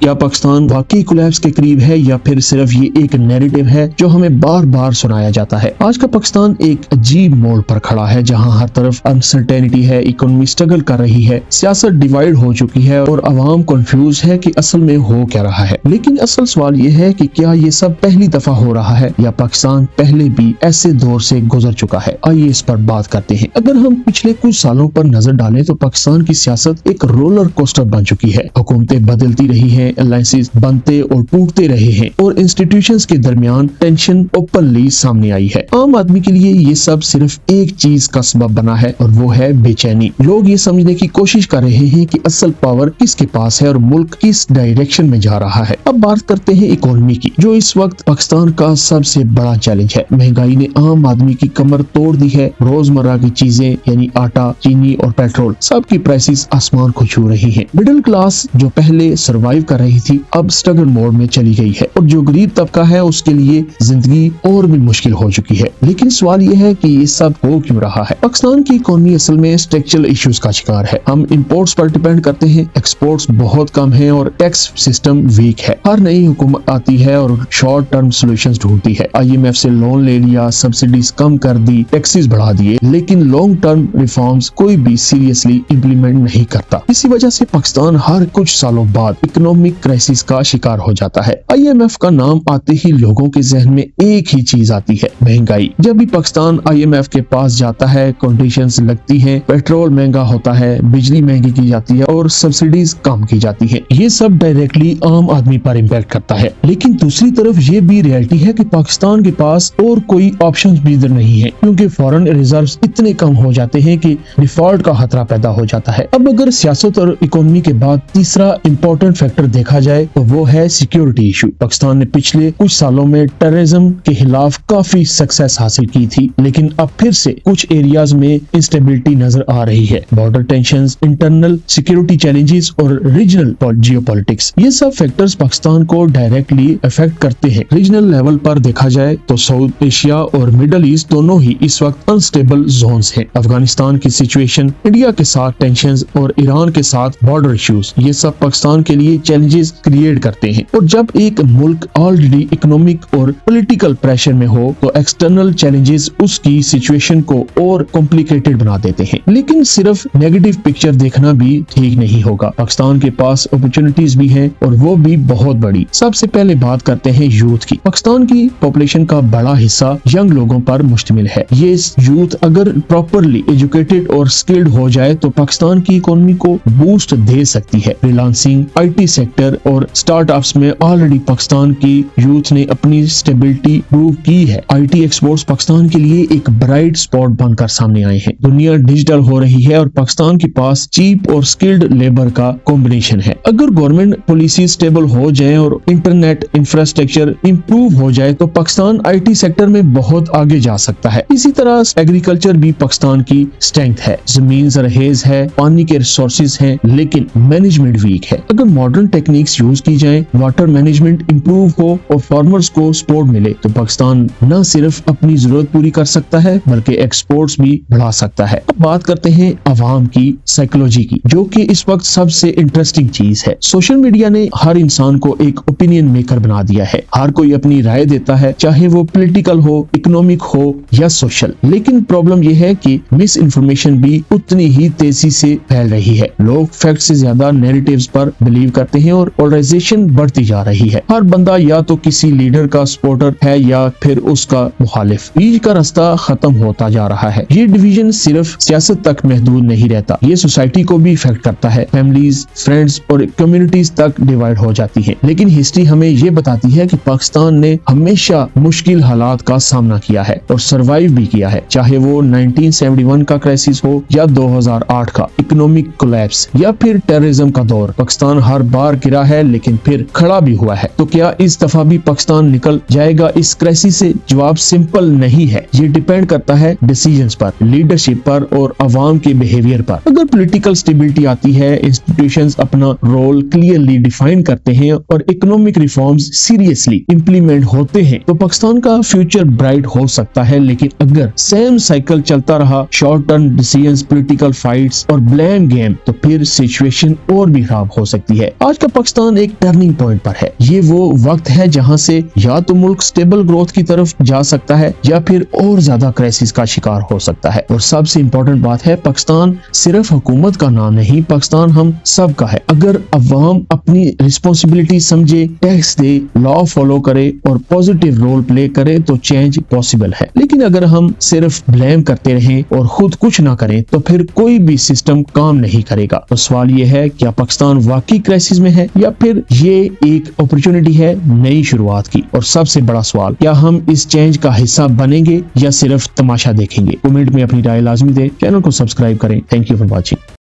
या पाकिस्तान वाकई कोलैप्स के करीब है या फिर सिर्फ ये एक नैरेटिव है जो हमें बार बार सुनाया जाता है। आज का पाकिस्तान एक अजीब मोड़ पर खड़ा है जहां हर तरफ अनसर्टेनिटी है, इकोनॉमी स्ट्रगल कर रही है, सियासत डिवाइड हो चुकी है और अवाम कंफ्यूज है कि असल में हो क्या रहा है। लेकिन असल सवाल ये है कि क्या ये सब पहली दफा हो रहा है या पाकिस्तान पहले भी ऐसे दौर से गुजर चुका है। आइए इस पर बात करते हैं। अगर हम पिछले कुछ सालों पर नजर डालें तो पाकिस्तान की सियासत एक रोलर कोस्टर बन चुकी है। हुकूमतें बदलती रही हैं, अलायंसेस बनते और टूटते रहे हैं और इंस्टीट्यूशंस के दरमियान टेंशन ओपनली सामने आई है। आम आदमी के लिए ये सब सिर्फ एक चीज का सबब बना है और वो है बेचैनी। लोग ये समझने की कोशिश कर रहे हैं कि असल पावर किसके पास है और मुल्क किस डायरेक्शन में जा रहा है। अब बात करते हैं इकोनॉमी की, जो इस वक्त पाकिस्तान का सबसे बड़ा चैलेंज है। महंगाई ने आम आदमी की कमर तोड़ दी है। रोजमर्रा की चीजें यानी आटा, चीनी और पेट्रोल सबकी प्राइसेस आसमान को छू रही हैं। मिडिल क्लास जो पहले सर्वाइव कर रही थी अब स्ट्रगल मोड में चली गई है और जो गरीब तबका है उसके लिए जिंदगी और भी मुश्किल हो चुकी है। लेकिन सवाल यह है कि ये सब हो क्यों रहा है। पाकिस्तान की इकोनॉमी असल में स्ट्रक्चरल इश्यूज का शिकार है। हम इंपोर्ट्स पर डिपेंड करते हैं, एक्सपोर्ट्स बहुत कम है और टैक्स सिस्टम वीक है। हर नई हुकूमत आती है और शॉर्ट टर्म सॉल्यूशंस ढूंढती है। IMF से लोन ले लिया, सब्सिडीज कम कर दी, टैक्सेस बढ़ा दिए, लेकिन लॉन्ग टर्म रिफॉर्म्स कोई भी सीरियसली इंप्लीमेंट नहीं करता। इसी वजह से पाकिस्तान हर कुछ सालों बाद इकोनॉमिक क्राइसिस का शिकार हो जाता है। IMF का नाम आते ही लोगों के जहन में एक ही चीज आती है, महंगाई। जब भी पाकिस्तान IMF के पास जाता है कंडीशंस लगती हैं, पेट्रोल महंगा होता है, बिजली महंगी की जाती है और सब्सिडीज कम की जाती है। ये सब डायरेक्टली आम आदमी पर इम्पैक्ट करता है। लेकिन दूसरी तरफ ये भी रियलिटी है कि पाकिस्तान के पास और कोई ऑप्शन भी इधर नहीं है, क्योंकि फॉरेन रिजर्व्स इतने कम हो जाते हैं कि डिफॉल्ट का खतरा पैदा हो जाता है। अब अगर सियासत और इकोनॉमी के बाद तीसरा इम्पोर्टेंट फैक्टर देखा जाए तो वो है सिक्योरिटी इशू। पाकिस्तान ने पिछले कुछ सालों में टेररिज्म के खिलाफ काफी सक्सेस हासिल की थी, लेकिन अब फिर से कुछ एरियाज में इंस्टेबिलिटी नजर आ रही है। Border tensions, internal security challenges और रीजनल जियोपॉलिटिक्स, ये सब फैक्टर्स पाकिस्तान को डायरेक्टली अफेक्ट करते हैं। रीजनल लेवल पर देखा जाए तो साउथ एशिया और मिडल ईस्ट दोनों ही इस वक्त अनस्टेबल जोन्स हैं। अफगानिस्तान की सिचुएशन, इंडिया के साथ टेंशंस और ईरान के साथ बॉर्डर इश्यूज, ये सब पाकिस्तान के लिए चैलेंजेस क्रिएट करते हैं। और जब एक मुल्क ऑलरेडी इकोनॉमिक और पॉलिटिकल प्रेशर में हो तो एक्सटर्नल चैलेंजेस उसकी सिचुएशन को और कॉम्प्लिकेटेड बना देते हैं। लेकिन सिर्फ नेगेटिव पिक्चर देखना भी ठीक नहीं होगा। पाकिस्तान के पास अपॉर्चुनिटीज भी हैं और वो भी बहुत बड़ी। सबसे पहले बात करते हैं यूथ की। पाकिस्तान की पॉपुलेशन का बड़ा हिस्सा यंग लोगों पर मुश्तमिल है। ये यूथ अगर प्रॉपरली एजुकेटेड और स्किल्ड हो जाए तो पाकिस्तान की इकोनॉमी को बूस्ट दे सकती है। फ्रीलांसिंग, IT सेक्टर और स्टार्टअप्स में ऑलरेडी पाकिस्तान की यूथ ने अपनी स्टेबिलिटी प्रूव की है। IT एक्सपोर्ट्स पाकिस्तान के लिए एक ब्राइट स्पॉट बनकर सामने आए हैं। दुनिया डिजिटल हो रही है और पाकिस्तान के पास चीप और स्किल्ड लेबर का कॉम्बिनेशन है। अगर गवर्नमेंट पॉलिसी स्टेबल हो जाए और इंटरनेट इंफ्रास्ट्रक्चर इंप्रूव हो जाए तो पाकिस्तान IT सेक्टर में बहुत आगे जा सकता है। इसी तरह एग्रीकल्चर भी पाकिस्तान की स्ट्रेंथ है। जमीन जरहेज है, पानी के रिसोर्सेज हैं, लेकिन मैनेजमेंट वीक है। अगर मॉडर्न टेक्निक्स यूज की जाए, वाटर मैनेजमेंट इंप्रूव हो और फार्मर्स को सपोर्ट मिले तो पाकिस्तान न सिर्फ अपनी जरूरत पूरी कर सकता है बल्कि एक्सपोर्ट्स भी बढ़ा सकता है। अब बात करते हैं अवाम की साइकोलॉजी की, जो कि इस वक्त सबसे इंटरेस्टिंग चीज है। सोशल मीडिया ने हर इंसान को एक ओपिनियन मेकर बना दिया है। हर कोई अपनी राय देता है, चाहे वो पॉलिटिकल हो, इकोनॉमिक हो या सोशल। लेकिन प्रॉब्लम यह है कि मिस इन्फॉर्मेशन भी उतनी ही तेजी से फैल रही है। लोग फैक्ट से ज्यादा नैरेटिव्स पर बिलीव करते हैं और पोलराइजेशन बढ़ती जा रही है। हर बंदा या तो किसी लीडर का सपोर्टर है या फिर उसका मुखालिफ। बीच का रास्ता खत्म होता जा रहा है। ये डिवीजन सिर्फ सियासत तक महदूद नहीं रहता, ये सोसाइटी को भी इफेक्ट करता है। फैमिलीज, फ्रेंड्स और कम्युनिटीज तक डिवाइड हो जाती है। लेकिन हिस्ट्री हमें ये बताती है कि पाकिस्तान ने हमेशा मुश्किल हालात का सामना किया है और सरवाइव भी किया है, चाहे वो 1971 का क्राइसिस हो या 2008 का इकोनॉमिक कोलैप्स या फिर टेररिज्म का दौर। पाकिस्तान हर बार गिरा है लेकिन फिर खड़ा भी हुआ है। तो क्या इस दफा भी पाकिस्तान निकल जाएगा इस क्राइसिस से? जवाब सिंपल नहीं है। ये डिपेंड करता है डिसीजंस पर, लीडरशिप पर और अवाम के बिहेवियर पर। अगर पॉलिटिकल स्टेबिलिटी आती है, इंस्टीट्यूशंस अपना रोल क्लियरली डिफाइन करते हैं और इकोनॉमिक रिफॉर्म्स सीरियसली इंप्लीमेंट होते हैं तो पाकिस्तान का फ्यूचर ब्राइट हो सकता है। लेकिन अगर सेम साइकिल चलता रहा, short term decisions, political fights और ब्लेम गेम, तो फिर सिचुएशन और भी खराब हो सकती है। आज का वक्त पाकिस्तान एक टर्निंग पॉइंट पर है। ये वो वक्त है जहां से या तो मुल्क स्टेबल ग्रोथ की तरफ जा सकता है या फिर और ज्यादा क्राइसिस का शिकार हो सकता है। और सबसे इम्पोर्टेंट बात है, पाकिस्तान सिर्फ हुकूमत का नाम नहीं, पाकिस्तान हम सब का है। अगर अवाम अपनी रिस्पॉन्सिबिलिटी समझे, टैक्स दे, लॉ फॉलो करे और पॉजिटिव रोल प्ले करे तो चेंज पॉसिबल है। लेकिन अगर हम सिर्फ ब्लेम करते रहें और खुद कुछ ना करें तो फिर कोई भी सिस्टम काम नहीं करेगा। तो सवाल ये है, क्या पाकिस्तान वाकई क्राइसिस में है या फिर ये एक अपॉर्चुनिटी है नई शुरुआत की? और सबसे बड़ा सवाल, क्या हम इस चेंज का हिस्सा बनेंगे या सिर्फ तमाशा देखेंगे? कमेंट में अपनी राय लाजमी दे, चैनल को सब्सक्राइब करें। Thank you for watching.